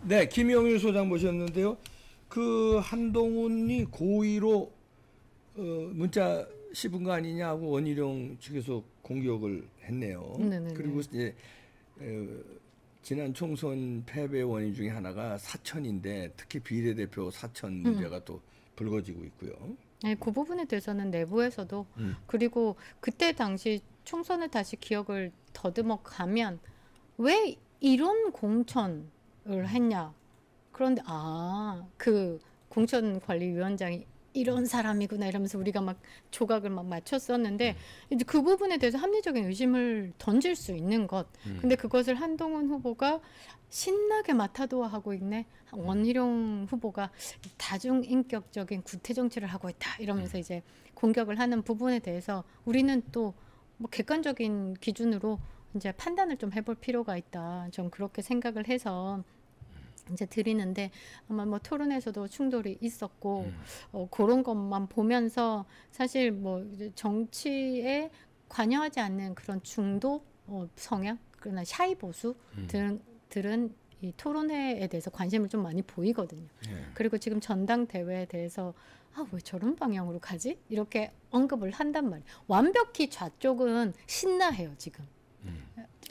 네, 김영일 소장 모셨는데요. 그 한동훈이 고의로 문자 씹은 거 아니냐고 원희룡 측에서 공격을 했네요. 네네네. 그리고 이제 지난 총선 패배 원인 중에 하나가 사천인데 특히 비례대표 사천 문제가 또 불거지고 있고요. 네, 그 부분에 대해서는 내부에서도 그리고 그때 당시 총선을 다시 기억을 더듬어 가면 왜 이런 공천을 했냐. 그런데 그 공천관리위원장이 이런 사람이구나 이러면서 우리가 막 조각을 막 맞췄었는데 이제 그 부분에 대해서 합리적인 의심을 던질 수 있는 것. 근데 그것을 한동훈 후보가 신나게 맡아도하고 있네. 원희룡 후보가 다중인격적인 구태 정치를 하고 있다 이러면서 이제 공격을 하는 부분에 대해서 우리는 또 뭐 객관적인 기준으로 이제 판단을 좀 해볼 필요가 있다. 좀 그렇게 생각을 해서 이제 드리는데 아마 뭐 토론에서도 충돌이 있었고 그런 것만 보면서 사실 뭐 이제 정치에 관여하지 않는 그런 중도 성향 그러나 샤이 보수들은 이 토론회에 대해서 관심을 좀 많이 보이거든요. 그리고 지금 전당대회에 대해서 왜 저런 방향으로 가지? 이렇게 언급을 한단 말이에요. 완벽히 좌쪽은 신나해요 지금.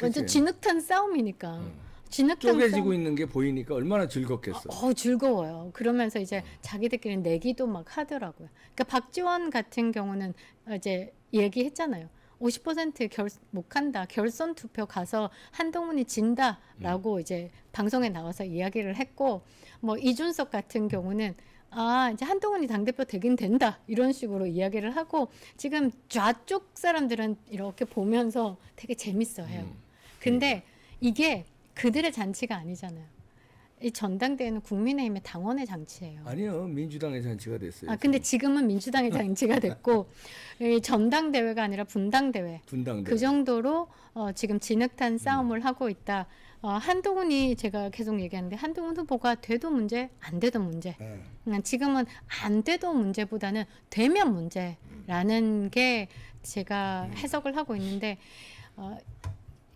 완전 진흙탕 싸움이니까. 쪼개지고 있는 게 보이니까 얼마나 즐겁겠어. 즐거워요. 그러면서 이제 자기들끼리 내기도 막 하더라고요. 그러니까 박지원 같은 경우는 이제 얘기했잖아요. 50% 못 간다. 결선 투표 가서 한동훈이 진다라고 이제 방송에 나와서 이야기를 했고, 뭐 이준석 같은 경우는 이제 한동훈이 당대표 되긴 된다. 이런 식으로 이야기를 하고, 지금 좌쪽 사람들은 이렇게 보면서 되게 재밌어 해요. 근데 이게 그들의 잔치가 아니잖아요. 이 전당대회는 국민의힘의 당원의 잔치예요. 아니요, 민주당의 잔치가 됐어요. 근데 지금은 민주당의 잔치가 됐고 이 전당대회가 아니라 분당대회. 그 정도로 지금 진흙탕 싸움을 하고 있다. 한동훈이 제가 계속 얘기하는데 한동훈 후보가 돼도 문제, 안 돼도 문제. 지금은 안 돼도 문제보다는 되면 문제라는 게 제가 해석을 하고 있는데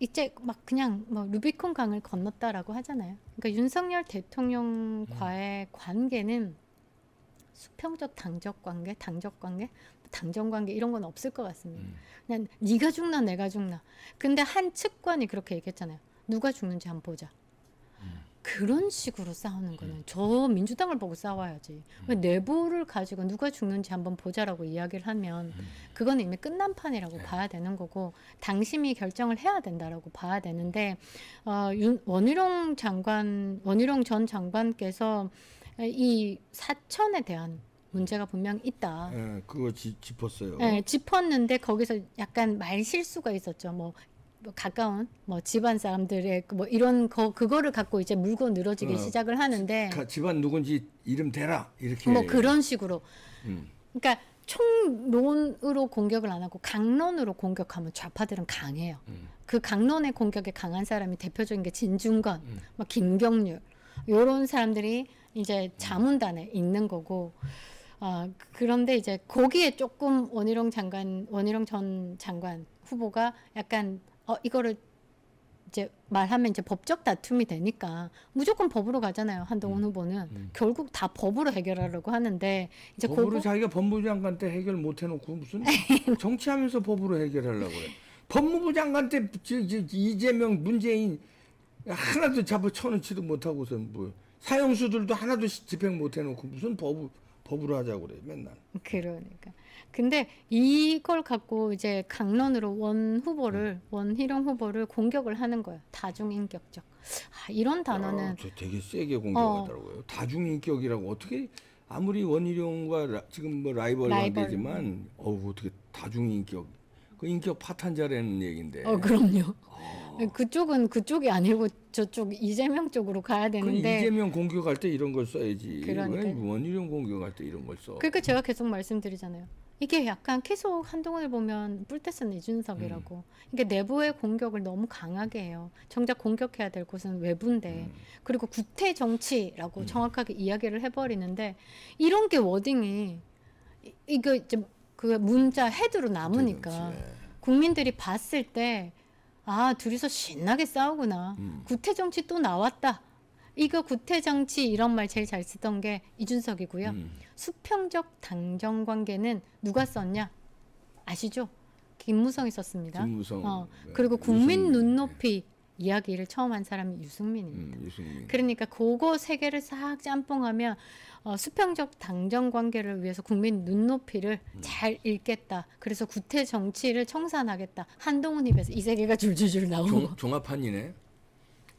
이제 막 그냥 뭐 루비콘 강을 건넜다라고 하잖아요. 그러니까 윤석열 대통령과의 관계는 수평적 당적 관계, 당정 관계 이런 건 없을 것 같습니다. 그냥 네가 죽나 내가 죽나. 근데 한 측관이 그렇게 얘기했잖아요. 누가 죽는지 한번 보자. 그런 식으로 싸우는 거는 저 민주당을 보고 싸워야지. 왜 내부를 가지고 누가 죽는지 한번 보자라고 이야기를 하면 그건 이미 끝난 판이라고 봐야 되는 거고 당심이 결정을 해야 된다라고 봐야 되는데 원희룡 전 장관께서 이 사천에 대한 문제가 분명 있다. 그거 짚었어요. 네, 짚었는데 거기서 약간 말 실수가 있었죠. 뭐 가까운 집안 사람들의 뭐 이런 그거를 갖고 이제 물고 늘어지기 시작을 하는데 집안 누군지 이름 대라 이렇게 뭐 그런 식으로 그러니까 총론으로 공격을 안 하고 강론으로 공격하면 좌파들은 강해요. 그 강론의 공격에 강한 사람이 대표적인 게 진중권, 뭐 김경률 이런 사람들이 이제 자문단에 있는 거고. 그런데 이제 거기에 조금 원희룡 전 장관 후보가 약간 이거를 이제 말하면 이제 법적 다툼이 되니까 무조건 법으로 가잖아요. 한동훈 후보는 결국 다 법으로 해결하려고 하는데 이제 법으로 자기가 법무부 장관 때 해결 못 해놓고 무슨 정치하면서 법으로 해결하려고 그래. 법무부 장관 때 이재명, 문재인 하나도 잡아 쳐놓지도 못하고선 뭐 사형수들도 하나도 집행 못 해놓고 무슨 법으로 하자고 그래 맨날. 그러니까. 근데 이걸 갖고 이제 강론으로 원희룡 후보를 공격을 하는 거예요. 다중인격적. 이런 단어는 되게 세게 공격하더라고요. 다중인격이라고 어떻게 아무리 원희룡과 지금 뭐 라이벌 관계지만 어떻게 다중인격 그 인격 파탄자라는 얘긴데. 그럼요. 그쪽은 그쪽이 아니고 저쪽 이재명 쪽으로 가야 되는데. 이재명 공격할 때 이런 걸 써야지. 그러니까. 왜 원희룡 공격할 때 이런 걸 써? 그러니까 제가 계속 말씀드리잖아요. 이게 약간 계속 한동훈을 보면 뿔때 쓰는 이준석이라고. 그러니까 내부의 공격을 너무 강하게 해요. 정작 공격해야 될 곳은 외부인데. 그리고 구태 정치라고 정확하게 이야기를 해버리는데 이런 게 워딩이 이거 이제 그 문자 헤드로 남으니까 국민들이 봤을 때 둘이서 신나게 싸우구나. 구태 정치 또 나왔다. 이거 구태 정치 이런 말 제일 잘 쓰던 게 이준석이고요. 수평적 당정 관계는 누가 썼냐? 아시죠? 김무성이 썼습니다. 김무성. 그리고 국민 유승민. 눈높이 이야기를 처음 한 사람이 유승민입니다. 유승민. 그러니까 그거 세 개를 싹 짬뽕하면 수평적 당정 관계를 위해서 국민 눈높이를 잘 읽겠다. 그래서 구태 정치를 청산하겠다. 한동훈 입에서 이 세 개가 줄줄줄 나오고. 종합판이네.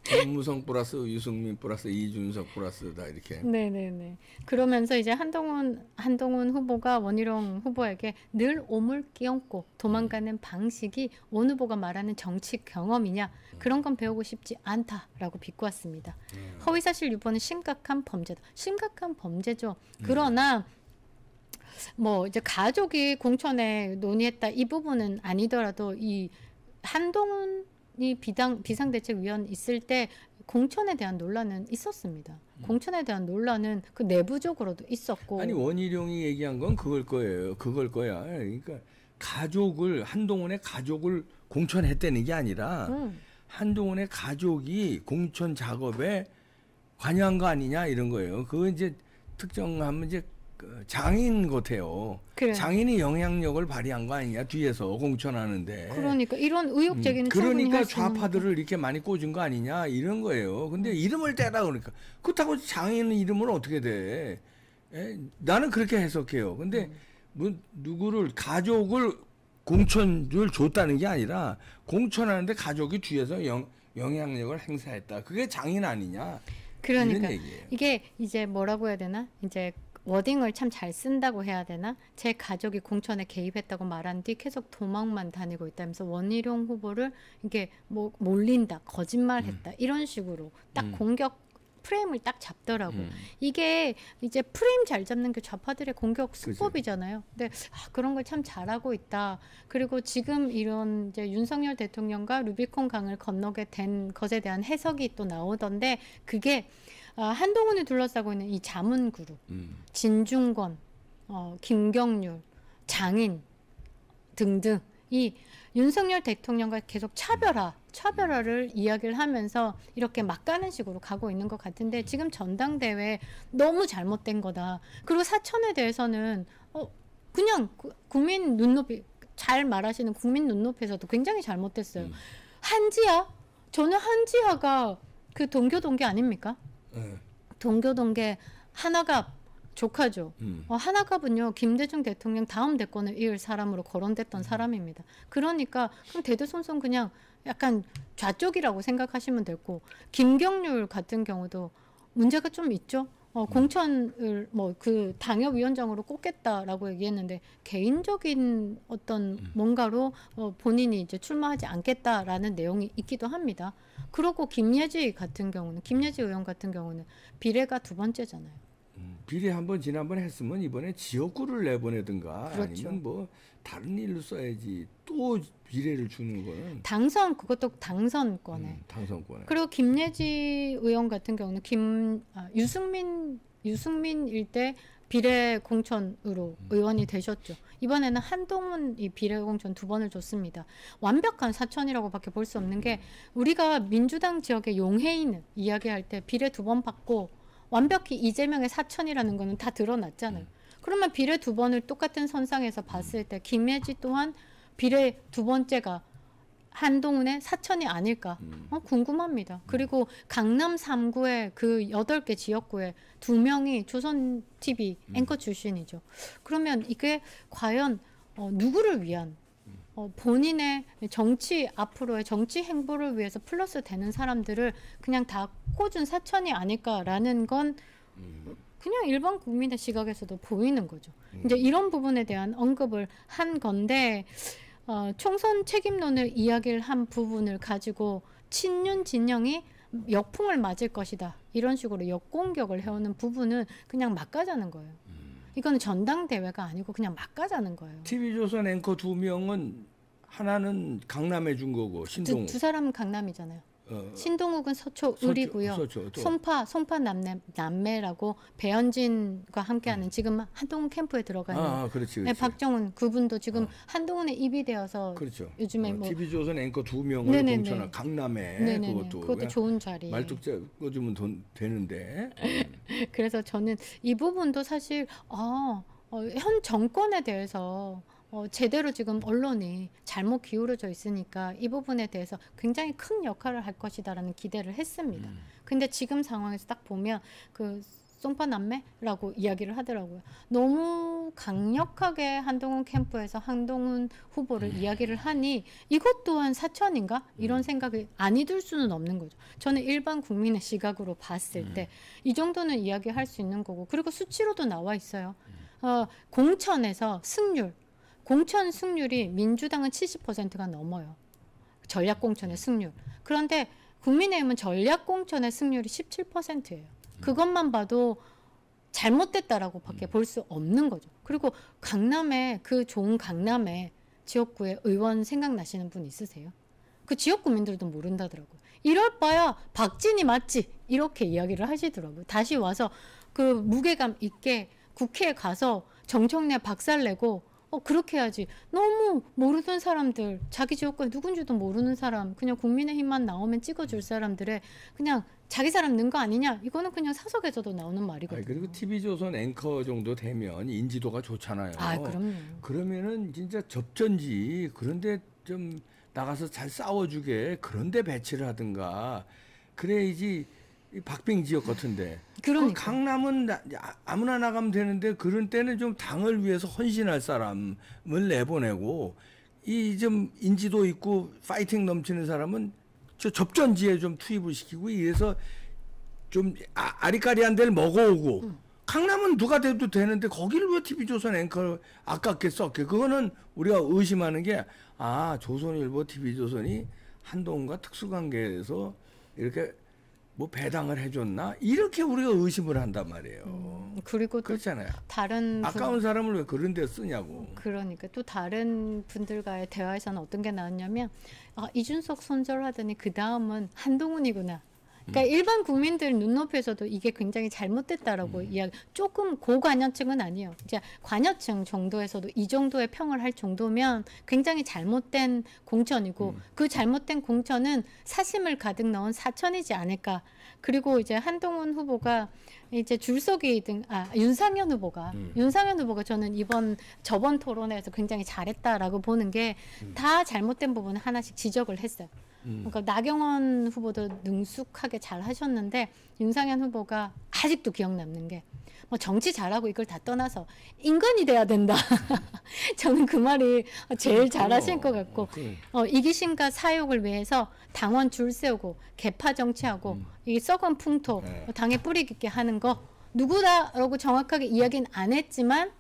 김무성 플러스 유승민 플러스 이준석 플러스 다 이렇게. 네네네. 그러면서 이제 한동훈 후보가 원희룡 후보에게 늘 오물 끼얹고 도망가는 방식이 원 후보가 말하는 정치 경험이냐 그런 건 배우고 싶지 않다라고 비꼬았습니다. 허위사실 유포는 심각한 범죄다. 심각한 범죄죠. 그러나 뭐 이제 가족이 공천에 논의했다 이 부분은 아니더라도 이 한동훈 이 비상대책위원 있을 때 공천에 대한 논란은 있었습니다. 공천에 대한 논란은 그 내부적으로도 있었고. 아니 원희룡이 얘기한 건 그걸 거예요. 그걸 거야. 그러니까 한동훈의 가족을 공천했다는 게 아니라 한동훈의 가족이 공천 작업에 관여한 거 아니냐 이런 거예요. 그거 이제 특정하면 이제 장인 같아요. 그래. 장인이 영향력을 발휘한 거 아니냐 뒤에서 공천하는데. 그러니까 이런 의혹 제기는 충분히 그러니까 할 수 있는 좌파들을 이렇게 많이 꽂은 거 아니냐 이런 거예요. 근데 이름을 떼라 그러니까 그렇다고 장인 이름은 어떻게 돼? 나는 그렇게 해석해요. 근데 뭐 누구를 가족을 공천을 줬다는 게 아니라 공천하는데 가족이 뒤에서 영향력을 행사했다. 그게 장인 아니냐? 그러니까 이런 얘기예요. 이게 이제 뭐라고 해야 되나? 이제 워딩을 참 잘 쓴다고 해야 되나? 제 가족이 공천에 개입했다고 말한 뒤 계속 도망만 다니고 있다면서 원희룡 후보를 이게 뭐 몰린다, 거짓말했다 이런 식으로 딱 공격 프레임을 딱 잡더라고. 이게 이제 프레임 잘 잡는 게 좌파들의 공격 수법이잖아요. 근데 그런 걸 참 잘하고 있다. 그리고 지금 이런 이제 윤석열 대통령과 루비콘 강을 건너게 된 것에 대한 해석이 또 나오던데 그게 한동훈을 둘러싸고 있는 이 자문 그룹, 진중권, 김경률, 장인 등등 이 윤석열 대통령과 계속 차별화를 이야기를 하면서 이렇게 막 가는 식으로 가고 있는 것 같은데 지금 전당대회 너무 잘못된 거다. 그리고 사천에 대해서는 그냥 국민 눈높이 잘 말하시는 국민 눈높이에서도 굉장히 잘못됐어요. 한지하? 저는 한지하가 그 동교동계 아닙니까? 동교동계 하나갑 조카죠. 하나갑은요 김대중 대통령 다음 대권을 이을 사람으로 거론됐던 사람입니다. 그러니까 그럼 대대손손 그냥 약간 좌쪽이라고 생각하시면 되고 김경률 같은 경우도 문제가 좀 있죠. 공천을 뭐 그 당협위원장으로 꼽겠다라고 얘기했는데 개인적인 어떤 뭔가로 본인이 이제 출마하지 않겠다라는 내용이 있기도 합니다. 그리고 김예지 의원 같은 경우는 비례가 두 번째잖아요. 비례 한번 지난번에 했으면 이번에 지역구를 내보내든가 그렇죠. 아니면 뭐 다른 일로 써야지 또 비례를 주는 거는 그것도 당선권에. 당선권에. 그리고 김예지 의원 같은 경우는 유승민 일대 비례 공천으로 의원이 되셨죠. 이번에는 한동훈 이 비례 공천 2번을 줬습니다. 완벽한 사천이라고밖에 볼 수 없는 게 우리가 민주당 지역의 용해인을 이야기할 때 비례 2번 받고 완벽히 이재명의 사천이라는 거는 다 드러났잖아요. 그러면 비례 2번을 똑같은 선상에서 봤을 때 김예지 또한 비례 2번째가 한동훈의 사천이 아닐까 궁금합니다. 그리고 강남 3구의 그 8개 지역구에 2명이 조선 TV 앵커 출신이죠. 그러면 이게 과연 누구를 위한 본인의 앞으로의 정치 행보를 위해서 플러스 되는 사람들을 그냥 다 꽂은 사천이 아닐까라는 건 그냥 일반 국민의 시각에서도 보이는 거죠. 이제 이런 부분에 대한 언급을 한 건데 총선 책임론을 이야기를 한 부분을 가지고 친윤 진영이 역풍을 맞을 것이다. 이런 식으로 역공격을 해오는 부분은 그냥 막 가자는 거예요. 이거는 전당대회가 아니고 그냥 막 가자는 거예요. TV조선 앵커 2명은 하나는 강남에 준 거고 신동욱. 두 사람은 강남이잖아요. 신동욱은 서초을이고요. 송파 남매라고 배현진과 함께하는 지금 한동훈 캠프에 들어가 있는 그렇지. 네, 박정훈 그분도 지금 한동훈에 입이 되어서 그렇죠. 요즘에 뭐 TV조선 앵커 2명을 공천한 강남에 그것도 좋은 자리. 말뚝 꽂으면 되는데. 그래서 저는 이 부분도 사실 현 정권에 대해서 제대로 지금 언론이 잘못 기울어져 있으니까 이 부분에 대해서 굉장히 큰 역할을 할 것이다라는 기대를 했습니다. 근데 지금 상황에서 딱 보면 그 송파 남매라고 이야기를 하더라고요. 너무 강력하게 한동훈 캠프에서 한동훈 후보를 이야기를 하니 이것 또한 사천인가? 이런 생각이 아니 들 수는 없는 거죠. 저는 일반 국민의 시각으로 봤을 때 이 정도는 이야기할 수 있는 거고 그리고 수치로도 나와 있어요. 공천에서 공천 승률이 민주당은 70%가 넘어요. 전략공천의 승률. 그런데 국민의힘은 전략공천의 승률이 17%예요. 그것만 봐도 잘못됐다라고 밖에 볼 수 없는 거죠. 그리고 그 좋은 강남의 지역구의 의원 생각나시는 분 있으세요? 그 지역 국민들도 모른다더라고요. 이럴 바야 박진이 맞지 이렇게 이야기를 하시더라고요. 다시 와서 그 무게감 있게 국회에 가서 정청래 박살내고 그렇게 해야지. 너무 모르는 사람들, 자기 지역구에 누군지도 모르는 사람, 그냥 국민의힘만 나오면 찍어줄 사람들의 그냥 자기 사람 넣은 거 아니냐? 이거는 그냥 사석에서도 나오는 말이거든요. 그리고 TV조선 앵커 정도 되면 인지도가 좋잖아요. 그럼요. 그러면은 진짜 접전지 그런데 좀 나가서 잘 싸워주게 그런데 배치를 하든가 그래야지. 박빙 지역 같은데. 그러니까. 강남은 아무나 나가면 되는데 그런 때는 좀 당을 위해서 헌신할 사람을 내보내고 이 좀 인지도 있고 파이팅 넘치는 사람은 저 접전지에 좀 투입을 시키고 이래서 좀 아리까리한 데를 먹어오고 강남은 누가 돼도 되는데 거기를 왜 TV조선 앵커를 아깝게 썼게. 그거는 우리가 의심하는 게 조선일보 TV조선이 한동훈과 특수관계에서 이렇게 뭐 배당을 해줬나 이렇게 우리가 의심을 한단 말이에요. 그리고 그렇잖아요. 다른 아까운 사람을 왜 그런 데 쓰냐고. 그러니까 또 다른 분들과의 대화에서는 어떤 게 나왔냐면 이준석 손절하더니 그 다음은 한동훈이구나. 그러니까 일반 국민들 눈높이에서도 이게 굉장히 잘못됐다라고 이야기. 조금 고관여층은 아니에요. 이제 관여층 정도에서도 이 정도의 평을 할 정도면 굉장히 잘못된 공천이고 그 잘못된 공천은 사심을 가득 넣은 사천이지 않을까. 그리고 이제 한동훈 후보가 이제 줄서기 등 윤상현 후보가 저는 저번 토론회에서 굉장히 잘했다라고 보는 게 다 잘못된 부분을 하나씩 지적을 했어요. 그러니까 나경원 후보도 능숙하게 잘 하셨는데 윤상현 후보가 아직도 기억 남는 게 뭐 정치 잘하고 이걸 다 떠나서 인간이 돼야 된다. 저는 그 말이 제일 잘하신 것 같고 이기심과 사욕을 위해서 당원 줄 세우고 개파 정치하고 이 썩은 풍토 당에 뿌리 깊게 하는 거 누구다라고 정확하게 이야기는 안 했지만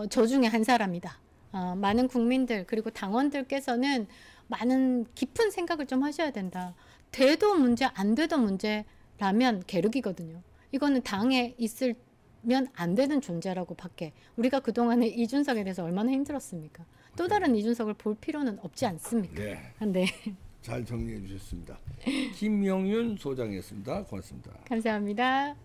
저 중에 한 사람이다. 많은 국민들 그리고 당원들께서는 많은 깊은 생각을 좀 하셔야 된다. 돼도 문제 안 돼도 문제라면 계륵이거든요. 이거는 당에 있으면 안 되는 존재라고 밖에. 우리가 그동안에 이준석에 대해서 얼마나 힘들었습니까? 또 다른 이준석을 볼 필요는 없지 않습니까? 네. 잘 정리해 주셨습니다. 김명윤 소장이었습니다. 고맙습니다. 감사합니다.